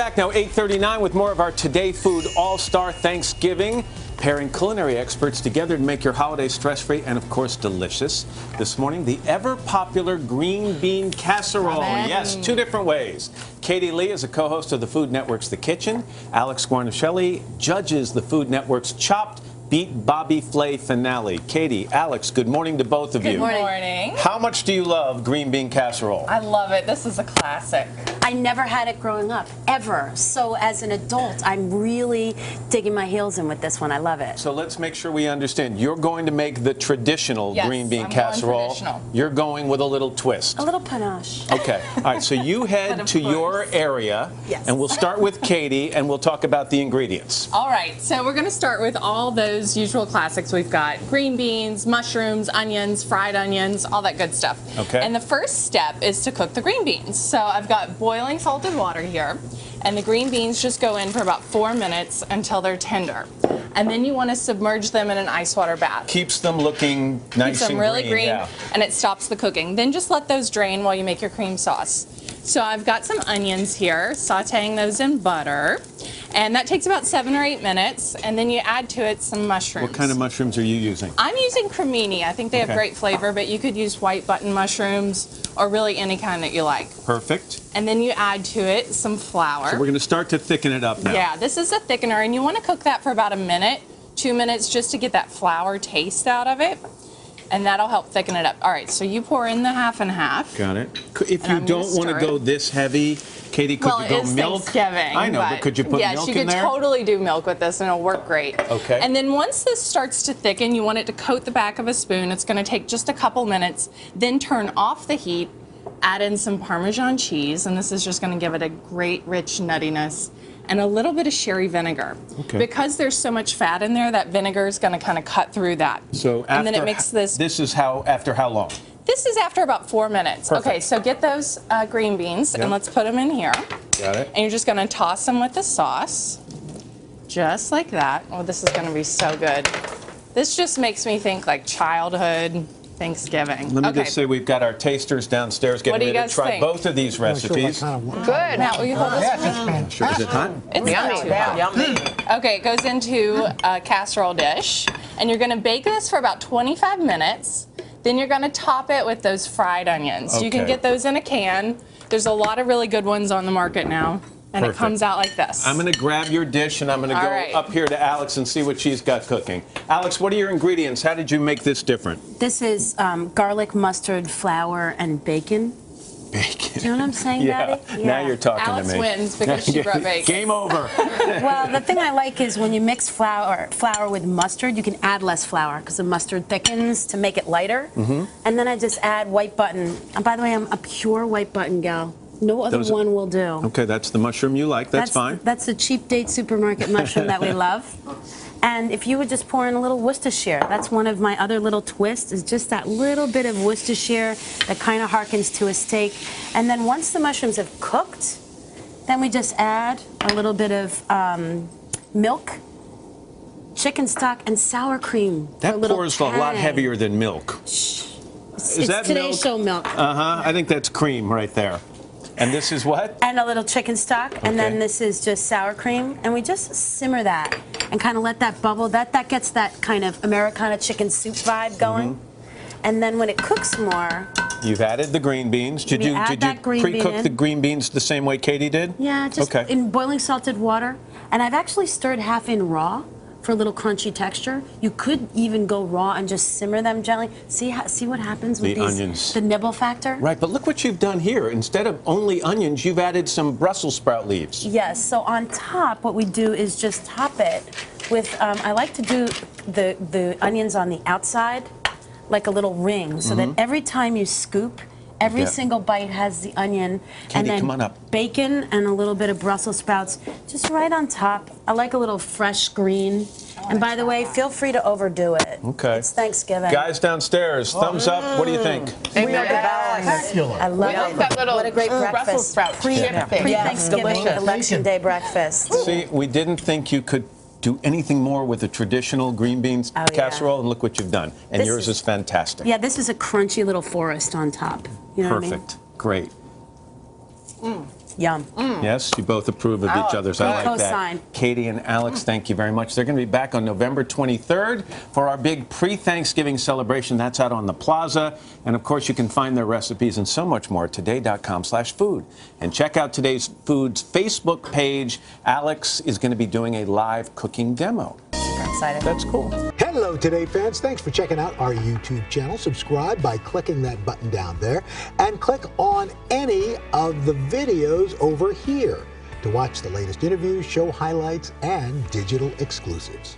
back now, 8:39, with more of our Today Food All-Star Thanksgiving, pairing culinary experts together to make your holiday stress-free and, of course, delicious. This morning, the ever-popular green bean casserole. Yes, two different ways. Katie Lee is a co-host of the Food Network's The Kitchen. Alex Guarnaschelli judges the Food Network's Chopped Beat Bobby Flay Finale. Katie, Alex, good morning to both of you. Good morning. How much do you love green bean casserole? I love it. This is a classic. I never had it growing up, ever. So as an adult, I'm really digging my heels in with this one. I love it. So let's make sure we understand. You're going to make the traditional green bean casserole. Traditional. You're going with a little twist. A little panache. Okay. All right. So you head to your area, and we'll start with Katie, and we'll talk about the ingredients. All right. So we're going to start with all those usual classics. We've got green beans, mushrooms, onions, fried onions, all that good stuff. Okay. And the first step is to cook the green beans. So I've got boiling salted water here, and the green beans just go in for about 4 minutes until they're tender. And then you want to submerge them in an ice water bath. Keeps them looking nice Keeps them and really green, yeah. and it stops the cooking. Then just let those drain while you make your cream sauce. So I've got some onions here, sauteing those in butter. And that takes about 7 or 8 minutes, and then you add to it some mushrooms. What kind of mushrooms are you using? I'm using cremini. I think they have great flavor, but you could use white button mushrooms or really any kind that you like. Perfect. And then you add to it some flour. So we're going to start to thicken it up now. Yeah, this is a thickener, and you want to cook that for about a minute, 2 minutes, just to get that flour taste out of it. And that'll help thicken it up. All right, so you pour in the half and half. Got it. If you don't want to go this heavy, Katie, could you go milk? Thanksgiving. I know, but could you put milk in there? Yes, you could totally do milk with this, and it'll work great. Okay. And then once this starts to thicken, you want it to coat the back of a spoon. It's going to take just a couple minutes. Then turn off the heat, add in some Parmesan cheese, and this is just going to give it a great, rich nuttiness. And a little bit of sherry vinegar. Okay. Because there's so much fat in there, that vinegar is going to kind of cut through that. So and then it makes this. This is after how long? This is after about 4 minutes. Perfect. Okay, so get those green beans and let's put them in here. Got it. And you're just going to toss them with the sauce, just like that. Oh, this is going to be so good. This just makes me think like childhood Thanksgiving. Let me just say we've got our tasters downstairs getting ready to try both of these recipes. Good. Now, will you hold this for me? Sure. Is it hot? It's yummy. Yummy. Okay, it goes into a casserole dish, and you're going to bake this for about 25 minutes. Then you're going to top it with those fried onions. You can get those in a can. There's a lot of really good ones on the market now. And it comes out like this. I'm going to grab your dish, and I'm going to go up here to Alex and see what she's got cooking. Alex, what are your ingredients? How did you make this different? This is garlic, mustard, flour, and bacon. Bacon. Do you know what I'm saying, Daddy? Yeah. Now you're talking Alex to me. wins because she brought bacon. Game over. Well, the thing I like is when you mix flour with mustard, you can add less flour because the mustard thickens to make it lighter. And then I just add white button. And by the way, I'm a pure white button gal. No other one will do. Okay, that's the mushroom you like. That's fine. That's the cheap date supermarket mushroom that we love. And if you would just pour in a little Worcestershire, that's one of my other little twists, is just that little bit of Worcestershire that kind of harkens to a steak. And then once the mushrooms have cooked, then we just add a little bit of milk, chicken stock, and sour cream. That pours a lot heavier than milk. Is that today's show milk. I think that's cream right there. And this is what? And a little chicken stock, and then this is just sour cream, and we just simmer that and kind of let that bubble. That gets that kind of Americana chicken soup vibe going. And then when it cooks more, you've added the green beans. Did you pre-cook the green beans the same way Katie did? Yeah, just in boiling salted water. And I've actually stirred half in raw for a little crunchy texture. You could even go raw and just simmer them gently. See what happens with these onions. The nibble factor. Right, but look what you've done here. Instead of only onions, you've added some Brussels sprout leaves. Yes. So on top, what we do is just top it with. I like to do the onions on the outside, like a little ring, so that every time you scoop, every single bite has the onion, and then bacon and a little bit of Brussels sprouts just right on top. I like a little fresh green. And by the way, feel free to overdo it. Okay. It's Thanksgiving. Guys downstairs, thumbs up. What do you think? I love it. What a great breakfast. Brussels sprout Pre-Thanksgiving Election Day breakfast. See, we didn't think you could do anything more with a traditional green beans casserole, and look what you've done. And yours is fantastic. Yeah, this is a crunchy little forest on top. You know what I mean? Perfect. Great. Yum. Yes, you both approve of each other's. I like Co-sign. that. Katie and Alex, thank you very much. They're going to be back on November 23rd for our big pre-Thanksgiving celebration. That's out on the plaza. And of course, you can find their recipes and so much more at today.com/food. And check out Today's Food's Facebook page. Alex is going to be doing a live cooking demo. Super excited. That's cool. Hello, Today fans. Thanks for checking out our YouTube channel. Subscribe by clicking that button down there and click on any of the videos over here to watch the latest interviews, show highlights, and digital exclusives.